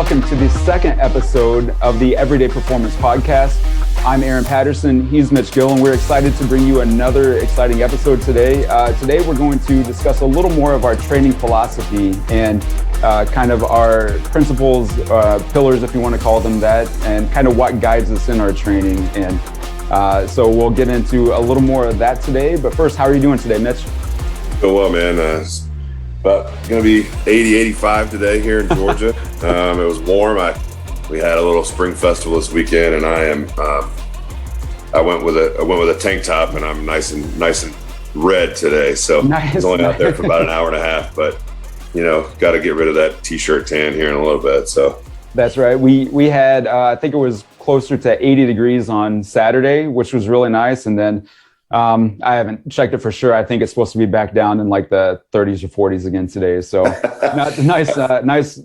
welcome to the second episode of the Everyday Performance Podcast. I'm Aaron Patterson, he's Mitch Gill, and we're excited to bring you another exciting episode today. Today we're going to discuss a little more of our training philosophy and kind of our principles, pillars if you want to call them that, and kind of what guides us in our training. And so we'll get into a little more of that today. But first, how are you doing today, Mitch? Doing well, man. It's about going to be 80, 85 today here in Georgia. It was warm. We had a little spring festival this weekend, and I went with a tank top, and I'm nice and red today. So I was only out there for about an hour and a half, but got to get rid of that t-shirt tan here in a little bit. So that's right. We had I think it was closer to 80 degrees on Saturday, which was really nice, and then I haven't checked it for sure. I think it's supposed to be back down in like the 30s or 40s again today. So nice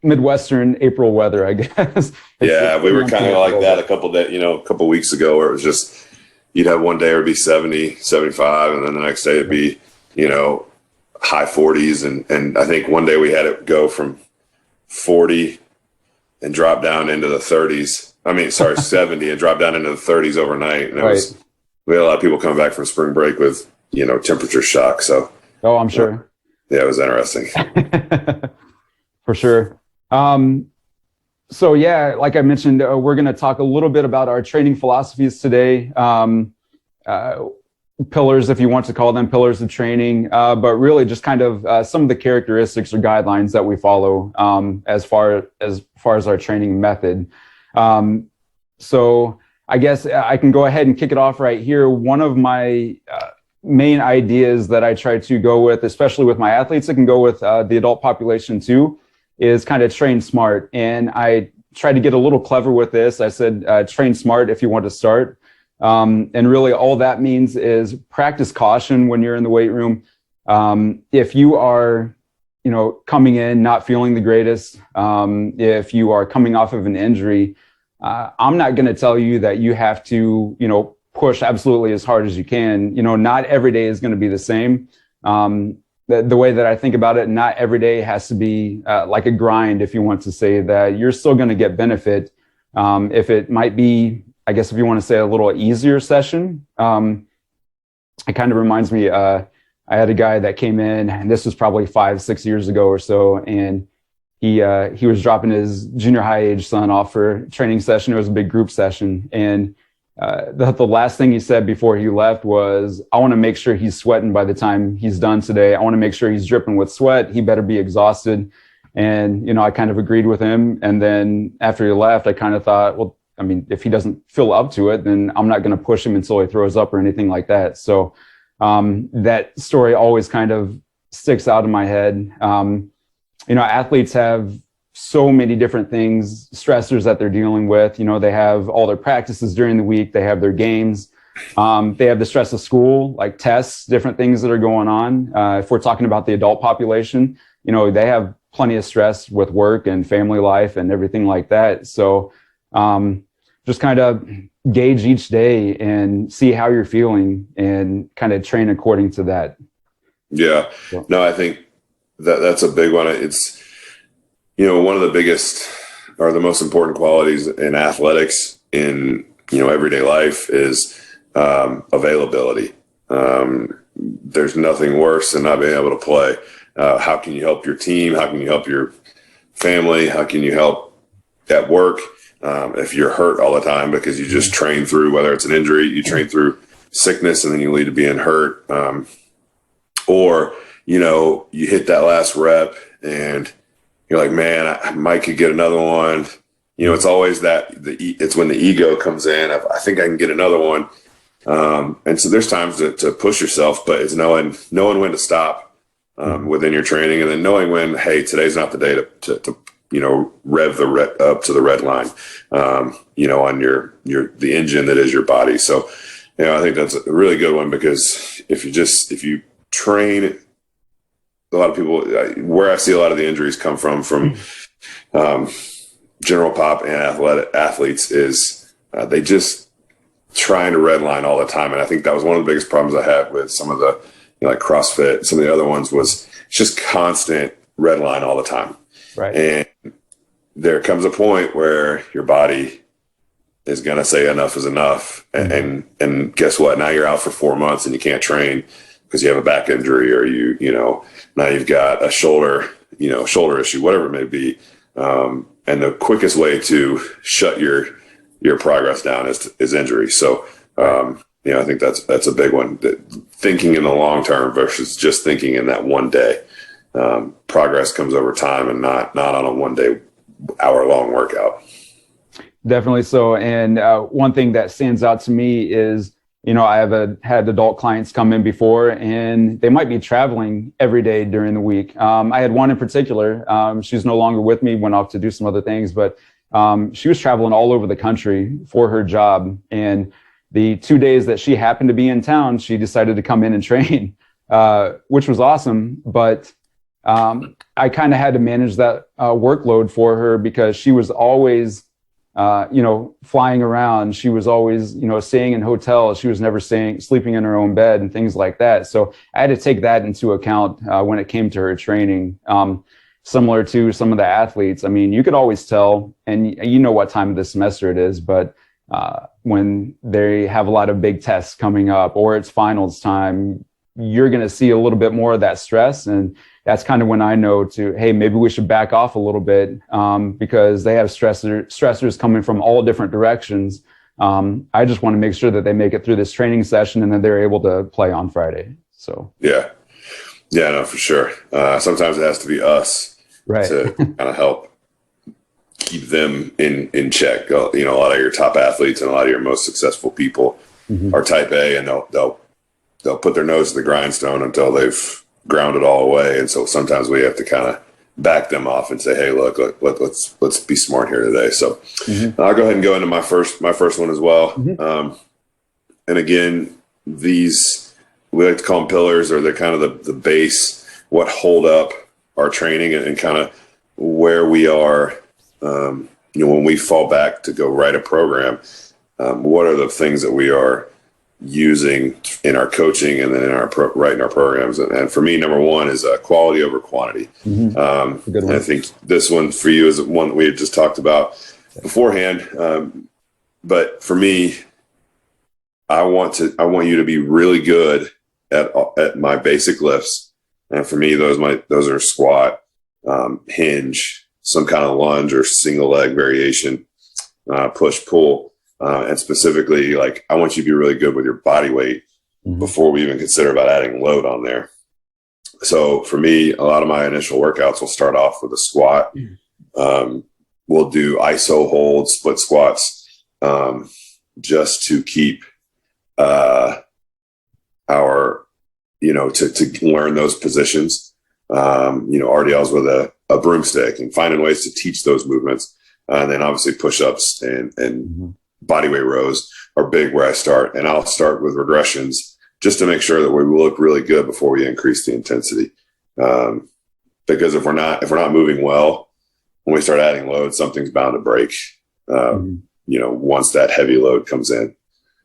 Midwestern April weather, I guess. Yeah, we were kind of like that a couple weeks ago, where it was just, you'd have one day it would be 70, 75, and then the next day it'd be, high 40s. And I think one day we had it go from 40 and drop down into the 30s. 70 and drop down into the 30s overnight. And we had a lot of people coming back from spring break with, temperature shock. So, I'm sure. Yeah, it was interesting. For sure. So yeah, like I mentioned, we're going to talk a little bit about our training philosophies today. Pillars, if you want to call them pillars of training, but really just kind of some of the characteristics or guidelines that we follow as far as our training method. So I guess I can go ahead and kick it off right here. One of my main ideas that I try to go with, especially with my athletes, it can go with the adult population too, is kind of train smart. And I tried to get a little clever with this. I said, train smart if you want to start. And really all that means is practice caution when you're in the weight room. If you are, coming in, not feeling the greatest, if you are coming off of an injury, I'm not going to tell you that you have to, push absolutely as hard as you can. Not every day is going to be the same. The way that I think about it, not every day has to be like a grind, if you want to say that. You're still going to get benefit. If it might be, I guess if you want to say a little easier session, it kind of reminds me, I had a guy that came in, and this was probably 5-6 years ago or so, and he was dropping his junior high age son off for a training session. It was a big group session, and the last thing he said before he left was, I want to make sure he's sweating by the time he's done today. I want to make sure he's dripping with sweat. He better be exhausted. And, I kind of agreed with him. And then after he left, I kind of thought, well, if he doesn't feel up to it, then I'm not going to push him until he throws up or anything like that. So that story always kind of sticks out in my head. Athletes have so many different things, stressors that they're dealing with. They have all their practices during the week. They have their games. They have the stress of school, like tests, different things that are going on. If we're talking about the adult population, they have plenty of stress with work and family life and everything like that. So just kind of gauge each day and see how you're feeling and kind of train according to that. Yeah. No, I think that's a big one. It's, one of the biggest or the most important qualities in athletics in, everyday life is availability. There's nothing worse than not being able to play. How can you help your team? How can you help your family? How can you help at work? If you're hurt all the time because you just train through, whether it's an injury, you train through sickness and then you lead to being hurt. Or, you hit that last rep and you're like, man, I might could get another one. It's always it's when the ego comes in. I think I can get another one. And so there's times to push yourself, but it's knowing when to stop within your training, and then knowing when, hey, today's not the day to rev up to the red line, on the engine that is your body. So, I think that's a really good one, because if you train, a lot of people, where I see a lot of the injuries come from general pop and athletes is they just trying to redline all the time. And I think that was one of the biggest problems I had with some of the, like CrossFit, some of the other ones, was it's just constant redline all the time. Right. And there comes a point where your body is going to say enough is enough. And guess what? Now you're out for 4 months and you can't train because you have a back injury, or now you've got a shoulder issue, whatever it may be. And the quickest way to shut your progress down is injury. So, I think that's a big one. Thinking in the long term versus just thinking in that one day. Progress comes over time and not on a 1 day, hour-long workout. Definitely so. And one thing that stands out to me is, I have had adult clients come in before, and they might be traveling every day during the week. I had one in particular. She's no longer with me, went off to do some other things, but she was traveling all over the country for her job. And the 2 days that she happened to be in town, she decided to come in and train, which was awesome. But I kind of had to manage that workload for her because she was always flying around. She was always, staying in hotels. She was never sleeping in her own bed and things like that. So I had to take that into account when it came to her training. Similar to some of the athletes, I mean, you could always tell, and what time of the semester it is, but when they have a lot of big tests coming up or it's finals time, you're going to see a little bit more of that stress. And that's kind of when I know hey, maybe we should back off a little bit because they have stressors coming from all different directions. I just want to make sure that they make it through this training session and then they're able to play on Friday. So yeah, no, for sure. Sometimes it has to be us, right, to kind of help keep them in check. A lot of your top athletes and a lot of your most successful people are type A, and they'll put their nose to the grindstone until they've ground it all away. And so sometimes we have to kind of back them off and say, hey, look, let's be smart here today. So I'll go ahead and go into my first one as well. And again, these, we like to call them pillars, or they're kind of the base, what hold up our training and kind of where we are, when we fall back to go write a program, what are the things that we are using in our coaching and then in our writing our programs. And for me, number one is quality over quantity. And I think this one for you is one that we had just talked about beforehand. But for me, I want you to be really good at my basic lifts. And for me, those are squat, hinge, some kind of lunge or single leg variation, push, pull. And specifically, like, I want you to be really good with your body weight before we even consider about adding load on there. So for me, a lot of my initial workouts will start off with a squat. We'll do iso holds, split squats, just to keep to learn those positions. RDLs with a broomstick and finding ways to teach those movements. And then obviously push-ups and bodyweight rows are big where I start. And I'll start with regressions just to make sure that we look really good before we increase the intensity. Because if we're not moving well, when we start adding load, something's bound to break, once that heavy load comes in.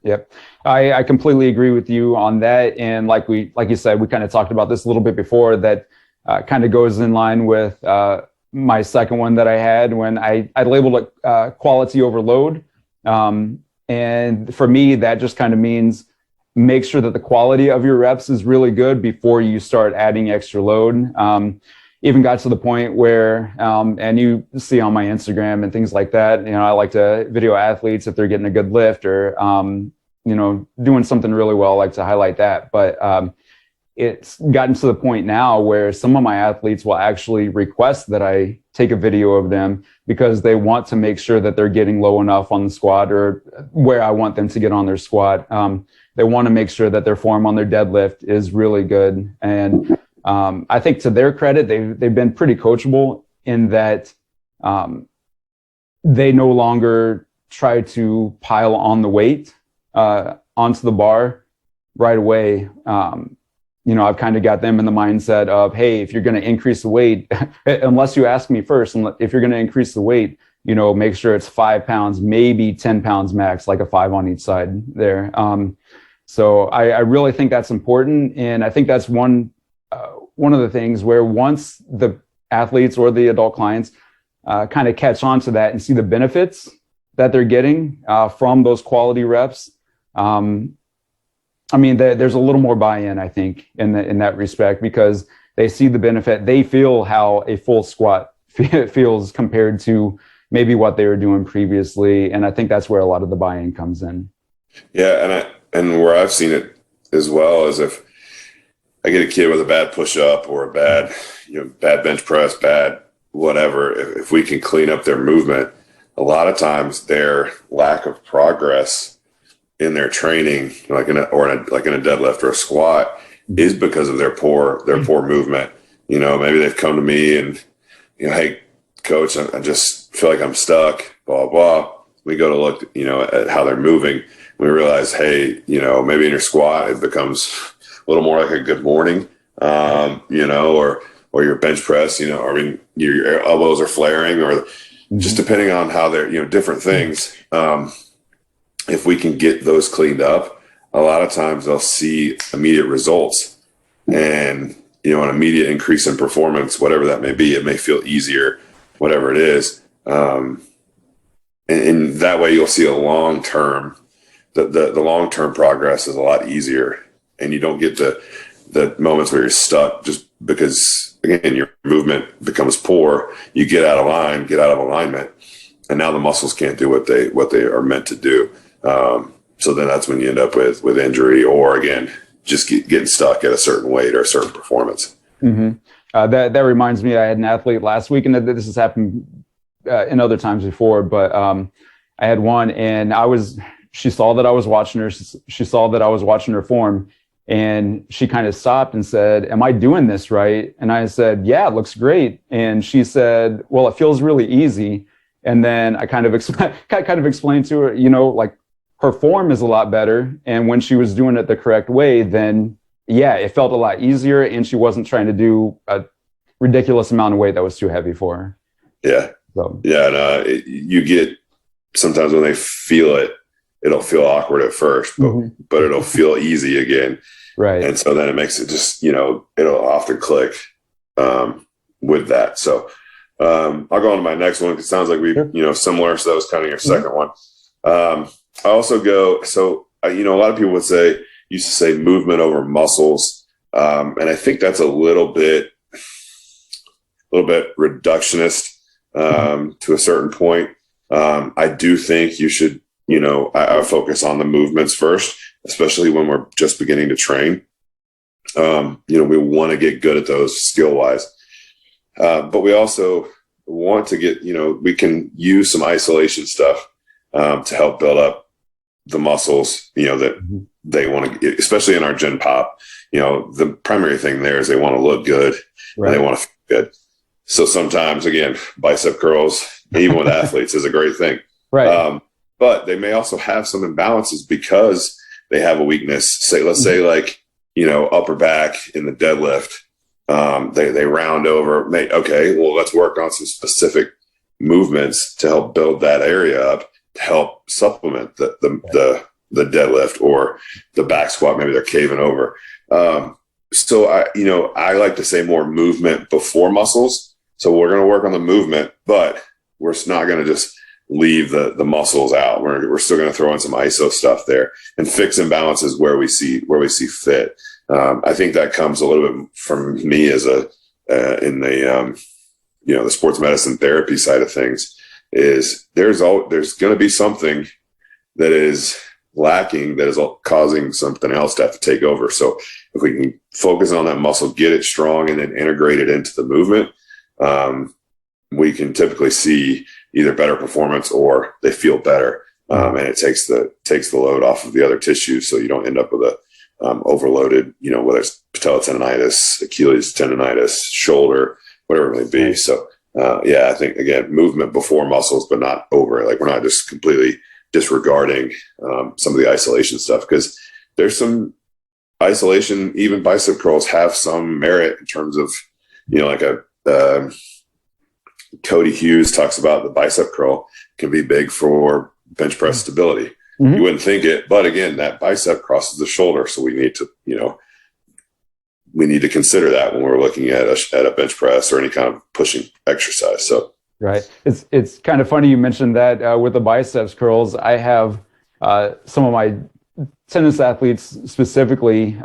Yep. I completely agree with you on that. And like you said, we kind of talked about this a little bit before, that kind of goes in line with my second one that I had when I labeled it quality over load. And for me, that just kind of means make sure that the quality of your reps is really good before you start adding extra load. Even got to the point where, and you see on my Instagram and things like that, I like to video athletes if they're getting a good lift or, doing something really well. I like to highlight that. But it's gotten to the point now where some of my athletes will actually request that I take a video of them because they want to make sure that they're getting low enough on the squat or where I want them to get on their squat. They want to make sure that their form on their deadlift is really good. And I think to their credit, they've been pretty coachable in that they no longer try to pile on the weight onto the bar right away. I've kind of got them in the mindset of, hey, if you're going to increase the weight, unless you ask me first, if you're going to increase the weight, make sure it's 5 pounds, maybe 10 pounds max, like a 5 on each side there. So I really think that's important. And I think that's one of the things where once the athletes or the adult clients kind of catch on to that and see the benefits that they're getting from those quality reps. I mean, there's a little more buy-in, I think, in that respect, because they see the benefit. They feel how a full squat feels compared to maybe what they were doing previously, and I think that's where a lot of the buy-in comes in. Yeah, and where I've seen it as well is if I get a kid with a bad push-up or a bad bench press, bad whatever, if we can clean up their movement, a lot of times their lack of progress in their training, like in a deadlift or a squat, is because of their poor movement. Maybe they've come to me and, hey, coach, I just feel like I'm stuck, blah, blah. We go to look, at how they're moving. We realize, hey, maybe in your squat, it becomes a little more like a good morning, or your bench press, your elbows are flaring, or just depending on how they're, different things. If we can get those cleaned up, a lot of times they'll see immediate results and, an immediate increase in performance, whatever that may be. It may feel easier, whatever it is. And that way you'll see a long-term, the long-term progress is a lot easier, and you don't get the moments where you're stuck just because, again, your movement becomes poor. You get out of line, get out of alignment, and now the muscles can't do what they are meant to do. So then that's when you end up with injury, or again, just getting stuck at a certain weight or a certain performance. Mm-hmm. That reminds me, I had an athlete last week, and this has happened in other times before, but I had one, and she saw that I was watching her. She saw that I was watching her form, and she kind of stopped and said, "Am I doing this right?" And I said, "Yeah, it looks great." And she said, "Well, it feels really easy." And then I kind of explained to her, like, her form is a lot better. And when she was doing it the correct way, then yeah, it felt a lot easier. And she wasn't trying to do a ridiculous amount of weight that was too heavy for her. Yeah. So. Yeah. And you get sometimes when they feel it, it'll feel awkward at first, but it'll feel easy again. Right. And so then it makes it just, it'll often click with that. So I'll go on to my next one. It sounds like we, similar. So that was kind of your second one. I also go, a lot of people used to say movement over muscles. And I think that's a little bit reductionist to a certain point. I do think you should, I focus on the movements first, especially when we're just beginning to train. We want to get good at those skill wise. But we also want to get, we can use some isolation stuff to help build up the muscles, that they want to, especially in our gen pop. The primary thing there is they want to look good, right, and they want to feel good. So sometimes, again, bicep curls, even with athletes, is a great thing. Right. But they may also have some imbalances because they have a weakness. Let's say like, upper back in the deadlift. They round over. Okay, well, let's work on some specific movements to help build that area up, to help supplement the deadlift or the back squat. Maybe they're caving over. So I like to say more movement before muscles. So we're going to work on the movement, but we're not going to just leave the muscles out. We're still going to throw in some iso stuff there and fix imbalances where we see fit. I think that comes a little bit from me as in the sports medicine therapy side of things. Is there's going to be something that is lacking that is causing something else to have to take over. So if we can focus on that muscle, get it strong, and then integrate it into the movement, we can typically see either better performance or they feel better, and it takes the load off of the other tissues, so you don't end up with a overloaded, whether it's patella tendonitis, Achilles tendonitis, shoulder, whatever it may be. So I think, again, movement before muscles, but not over it. Like, we're not just completely disregarding some of the isolation stuff, because there's some isolation. Even bicep curls have some merit in terms of, like Cody Hughes talks about the bicep curl can be big for bench press stability. Mm-hmm. You wouldn't think it, but again, that bicep crosses the shoulder. So we need to consider that when we're looking at a bench press or any kind of pushing exercise. So Right. It's kind of funny you mentioned that with the biceps curls. I have some of my tennis athletes specifically,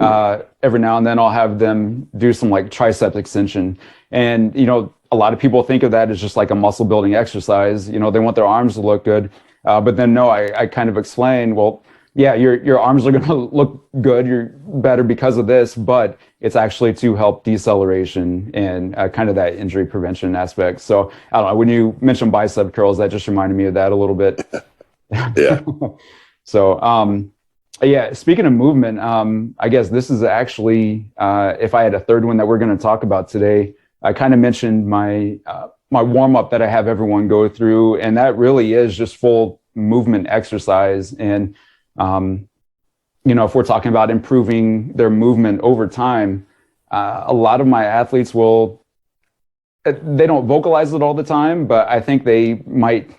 every now and then I'll have them do some like tricep extension. And, a lot of people think of that as just like a muscle building exercise. They want their arms to look good. But then no, I kind of explain, well, yeah, your arms are going to look good. You're better because of this, but it's actually to help deceleration and kind of that injury prevention aspect. So I don't know, when you mentioned bicep curls, that just reminded me of that a little bit. Yeah. So, yeah, speaking of movement, I guess this is actually, if I had a third one that we're going to talk about today, I kind of mentioned my warm up that I have everyone go through, and that really is just full movement exercise. And if we're talking about improving their movement over time, a lot of my athletes they don't vocalize it all the time, but I think they might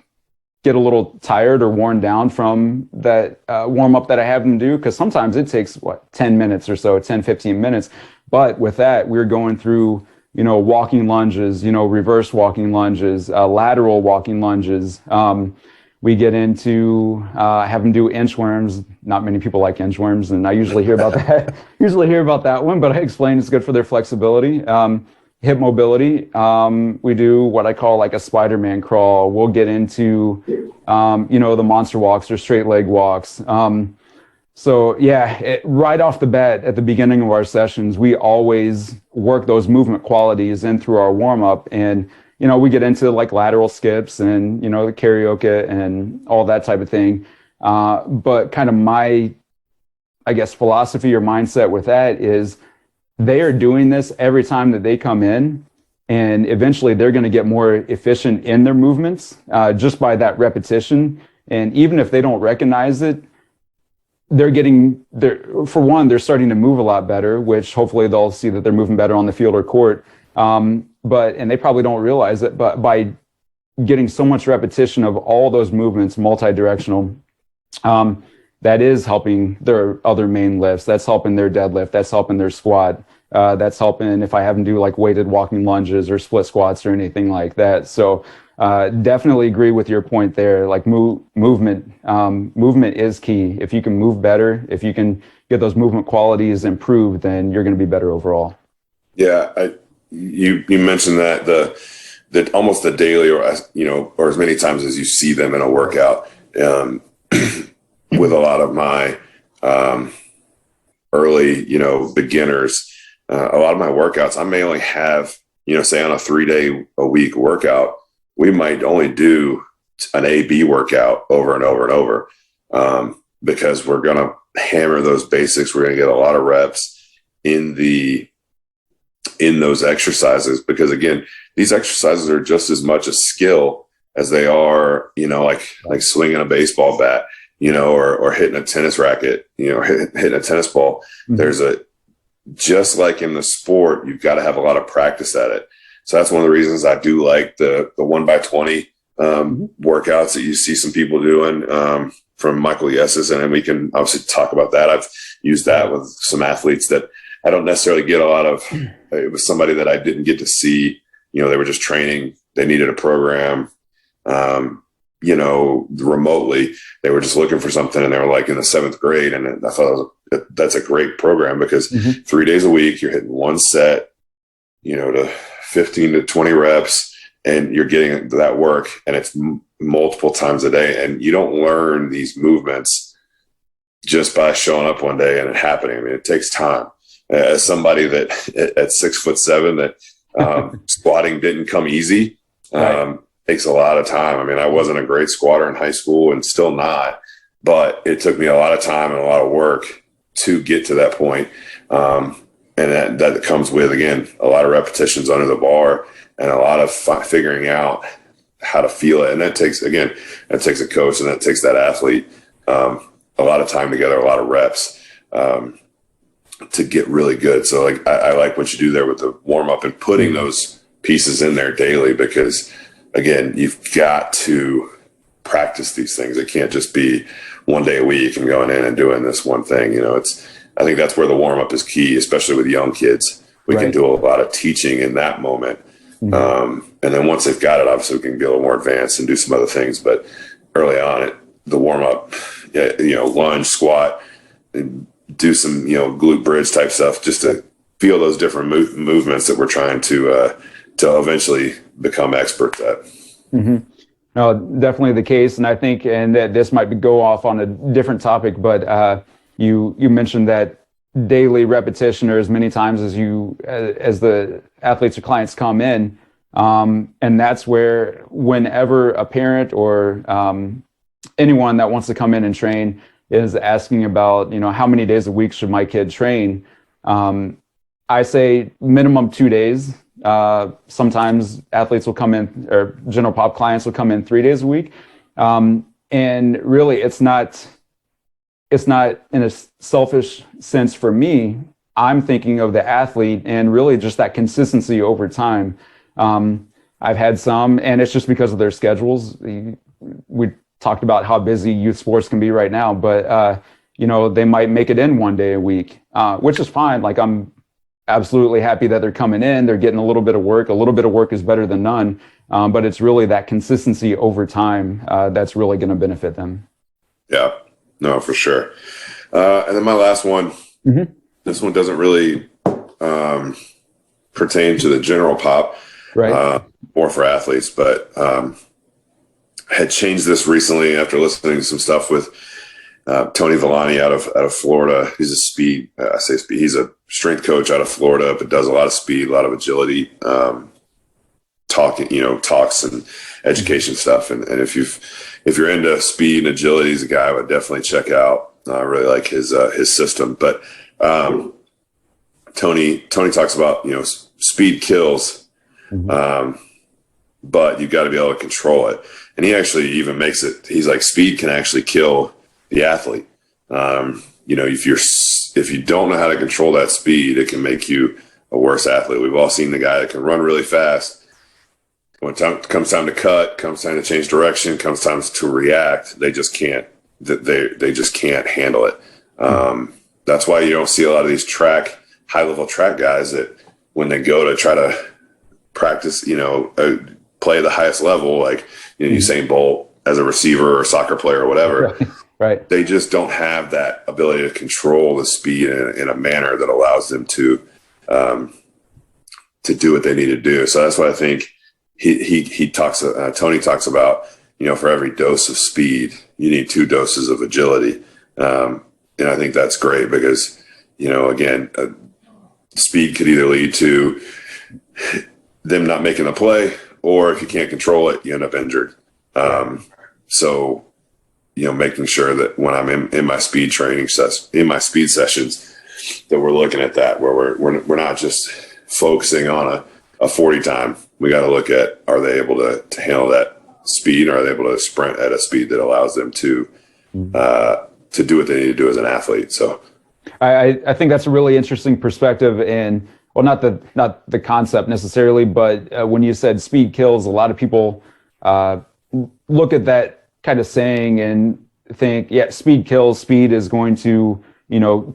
get a little tired or worn down from that warm up that I have them do. Because sometimes it takes 10 minutes or so, 10, 15 minutes. But with that, we're going through, walking lunges, reverse walking lunges, lateral walking lunges. We get into have them do inchworms. Not many people like inchworms, and I usually hear about that. Usually hear about that one, but I explain it's good for their flexibility, hip mobility. We do what I call like a Spider-Man crawl. We'll get into the monster walks or straight leg walks. So yeah, right off the bat at the beginning of our sessions, we always work those movement qualities in through our warm up, and we get into like lateral skips and the karaoke and all that type of thing. But kind of my, I guess, philosophy or mindset with that is they are doing this every time that they come in, and eventually they're going to get more efficient in their movements just by that repetition. And even if they don't recognize it, they're starting to move a lot better, which hopefully they'll see that they're moving better on the field or court. And they probably don't realize it, but by getting so much repetition of all those movements, multi-directional, that is helping their other main lifts. That's helping their deadlift. That's helping their squat. That's helping if I have them do like weighted walking lunges or split squats or anything like that. So definitely agree with your point there. Like movement is key. If you can move better, if you can get those movement qualities improved, then you're going to be better overall. Yeah. You mentioned that almost the daily or as many times as you see them in a workout, with a lot of my early, beginners, a lot of my workouts, I may only have, say on a 3-day a week workout, we might only do an A-B workout over and over and over, because we're going to hammer those basics. We're going to get a lot of reps in those exercises, because again, these exercises are just as much a skill as they are, like swinging a baseball bat, or hitting a tennis racket, hitting a tennis ball. Mm-hmm. Just like in the sport, you've got to have a lot of practice at it. So that's one of the reasons I do like the 1x20 workouts that you see some people doing from Michael Yes's, and then we can obviously talk about that. I've used that with some athletes that I don't necessarily get a lot of. It was somebody that I didn't get to see. They were just training. They needed a program, remotely. They were just looking for something, and they were like in the 7th grade. And I thought that's a great program, because 3 days a week, you're hitting one set, to 15 to 20 reps, and you're getting that work, and it's multiple times a day. And you don't learn these movements just by showing up one day and it happening. I mean, it takes time. As somebody that at 6'7", that squatting didn't come easy, takes a lot of time. I mean, I wasn't a great squatter in high school, and still not, but it took me a lot of time and a lot of work to get to that point. And that comes with, again, a lot of repetitions under the bar and a lot of figuring out how to feel it. And that takes a coach, and that takes that athlete a lot of time together, a lot of reps to get really good. So like I like what you do there with the warm up and putting those pieces in there daily, because again, you've got to practice these things. It can't just be one day a week and going in and doing this one thing. I think that's where the warm up is key, especially with young kids. We can do a lot of teaching in that moment. And then once they've got it, obviously we can be a little more advanced and do some other things. But early on, the warm up, lunge, squat, and do some, glute bridge type stuff just to feel those different movements that we're trying to eventually become experts at. Mm-hmm. No, definitely the case. And I think, and that this might go off on a different topic, but you mentioned that daily repetition or as many times as as the athletes or clients come in. And that's where whenever a parent or anyone that wants to come in and train is asking about, how many days a week should my kid train? I say minimum 2 days. Sometimes athletes will come in, or general pop clients will come in 3 days a week. And really it's not in a selfish sense for me. I'm thinking of the athlete and really just that consistency over time. I've had some, and it's just because of their schedules. We talked about how busy youth sports can be right now, but they might make it in 1 day a week, which is fine. Like, I'm absolutely happy that they're coming in, they're getting a little bit of work. A little bit of work is better than none. But it's really that consistency over time that's really going to benefit them. Yeah, no, for sure. And then my last one, this one doesn't really pertain to the general pop, right? More for athletes, but had changed this recently after listening to some stuff with Tony Villani out of Florida. He's a speed, I say speed. He's a strength coach out of Florida, but does a lot of speed, a lot of agility, talks and education stuff. And if you're into speed and agility, he's a guy I would definitely check out. I really like his system. But Tony talks about speed kills, but you've got to be able to control it. And he actually even makes it. He's like, speed can actually kill the athlete. If you don't know how to control that speed, it can make you a worse athlete. We've all seen the guy that can run really fast. When comes time to cut, comes time to change direction, comes time to react, they just can't. They just can't handle it. That's why you don't see a lot of these high level track guys that when they go to try to practice, play the highest level, like Usain Bolt as a receiver or soccer player or whatever. Right. They just don't have that ability to control the speed in a manner that allows them to do what they need to do. So that's what I think Tony talks about, for every dose of speed, you need 2 doses of agility. And I think that's great because, again, speed could either lead to them not making a play, or if you can't control it, you end up injured. So, making sure that when I'm in my speed training in my speed sessions, that we're looking at that, where we're not just focusing on a 40 time. We got to look at, are they able to handle that speed? Or are they able to sprint at a speed that allows them to do what they need to do as an athlete? So I think that's a really interesting perspective, and well, not the concept necessarily, but when you said speed kills, a lot of people look at that kind of saying and think, yeah, speed kills. Speed is going to,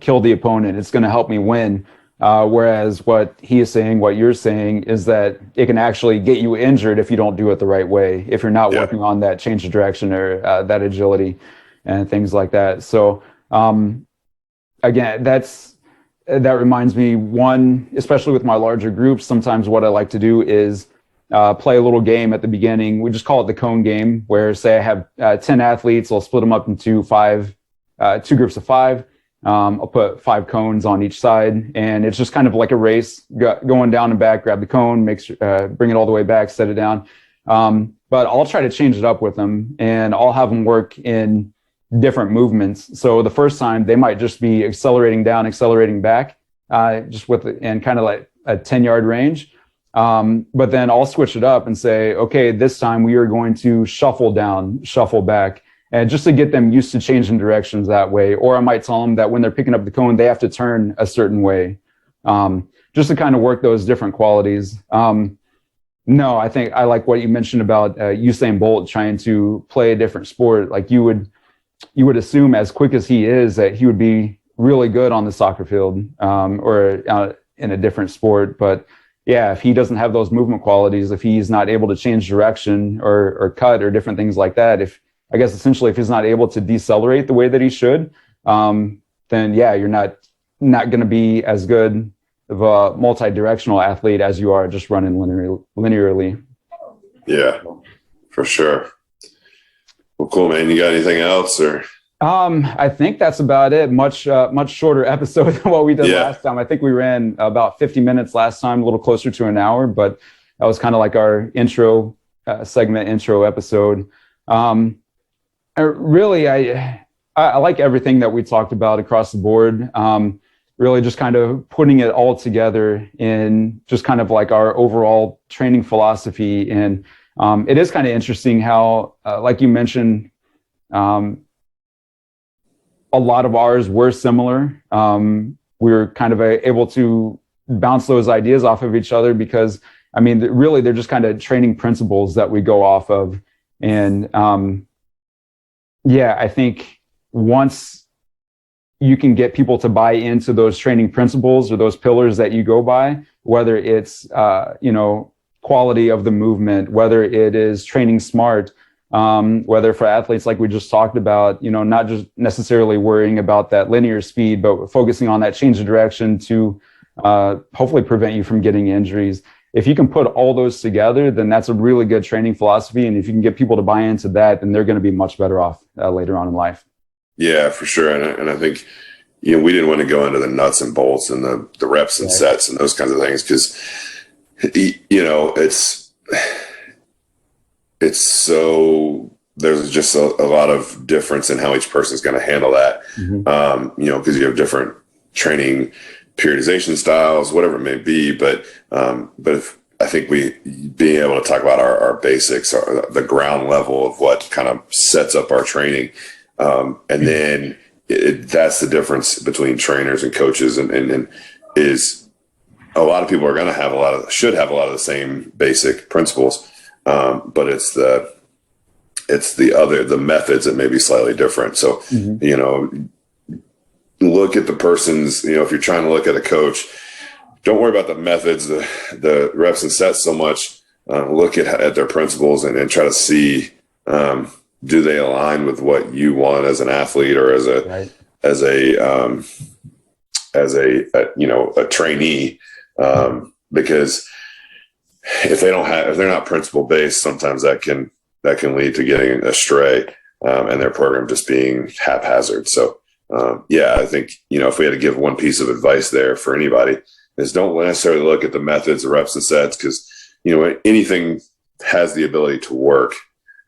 kill the opponent. It's going to help me win. Whereas what he is saying, what you're saying, is that it can actually get you injured if you don't do it the right way, if you're not working on that change of direction or that agility and things like that. So again, that reminds me, one, especially with my larger groups, sometimes what I like to do is play a little game at the beginning. We just call it the cone game, where say I have 10 athletes, I'll split them up into 2 groups of 5. I'll put 5 cones on each side, and it's just kind of like a race, going down and back, grab the cone, bring it all the way back, set it down. But I'll try to change it up with them, and I'll have them work in different movements. So the first time they might just be accelerating down, accelerating back, and kind of like a 10-yard range. But then I'll switch it up and say, okay, this time we are going to shuffle down, shuffle back, and just to get them used to changing directions that way. Or I might tell them that when they're picking up the cone, they have to turn a certain way, just to kind of work those different qualities. No, I think I like what you mentioned about Usain Bolt trying to play a different sport. Like you would assume, as quick as he is, that he would be really good on the soccer field or in a different sport. But yeah, if he doesn't have those movement qualities, if he's not able to change direction or cut or different things like that, if I guess essentially if he's not able to decelerate the way that he should, then yeah, you're not going to be as good of a multi-directional athlete as you are just running linearly. Yeah, for sure. Well, cool, man. You got anything else or? I think that's about it. Much shorter episode than what we did last time. I think we ran about 50 minutes last time, a little closer to an hour, but that was kind of like our intro episode. Really, I like everything that we talked about across the board. Really just kind of putting it all together in just kind of like our overall training philosophy. And it is kind of interesting how, like you mentioned, a lot of ours were similar. We were kind of able to bounce those ideas off of each other because, I mean, really, they're just kind of training principles that we go off of. And yeah, I think once you can get people to buy into those training principles or those pillars that you go by, whether it's, quality of the movement, whether it is training smart, whether for athletes like we just talked about, not just necessarily worrying about that linear speed, but focusing on that change of direction to hopefully prevent you from getting injuries. If you can put all those together, then that's a really good training philosophy. And if you can get people to buy into that, then they're going to be much better off later on in life. Yeah, for sure. And I think, we didn't want to go into the nuts and bolts and the reps and sets and those kinds of things because, it's so there's just a lot of difference in how each person is going to handle that. Because you have different training periodization styles, whatever it may be. But if, I think being able to talk about our basics, or the ground level of what kind of sets up our training, and then that's the difference between trainers and coaches, and is a lot of people are going to should have a lot of the same basic principles. But it's the methods that may be slightly different. So, look at the person's, if you're trying to look at a coach, don't worry about the methods, the reps and sets so much. Look at their principles and try to see, do they align with what you want as an athlete or as a trainee? Because if they're not principle based, sometimes that can lead to getting astray, and their program just being haphazard. So, I think, if we had to give one piece of advice there for anybody is don't necessarily look at the methods, the reps and sets, because, anything has the ability to work.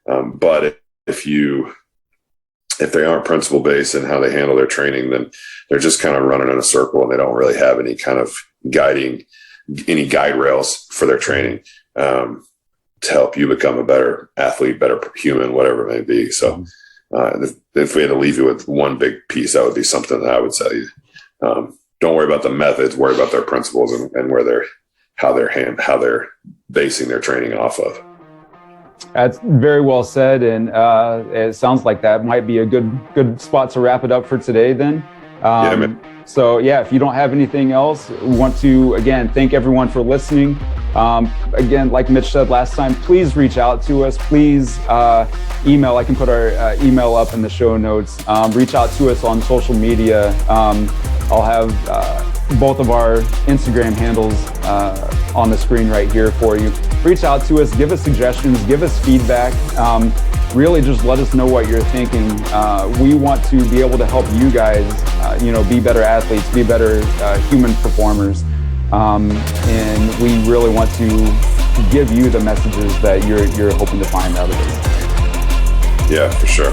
But if they aren't principle based in how they handle their training, then they're just kind of running in a circle and they don't really have any kind of any guide rails for their training to help you become a better athlete, better human, whatever it may be. So if we had to leave you with one big piece, that would be something that I would tell you. Don't worry about the methods, worry about their principles and how they're basing their training off of. That's very well said. And it sounds like that might be a good spot to wrap it up for today then. So if you don't have anything else, we want to, again, thank everyone for listening. Again, like Mitch said last time, please reach out to us. Please email. I can put our email up in the show notes. Reach out to us on social media. I'll have both of our Instagram handles on the screen right here for you. Reach out to us, give us suggestions, give us feedback. Really just let us know what you're thinking. We want to be able to help you guys, be better athletes, be better human performers. And we really want to give you the messages that you're hoping to find out of this. Yeah, for sure.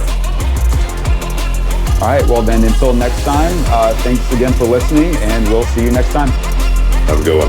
All right, well then, until next time, thanks again for listening, and we'll see you next time. Have a good one.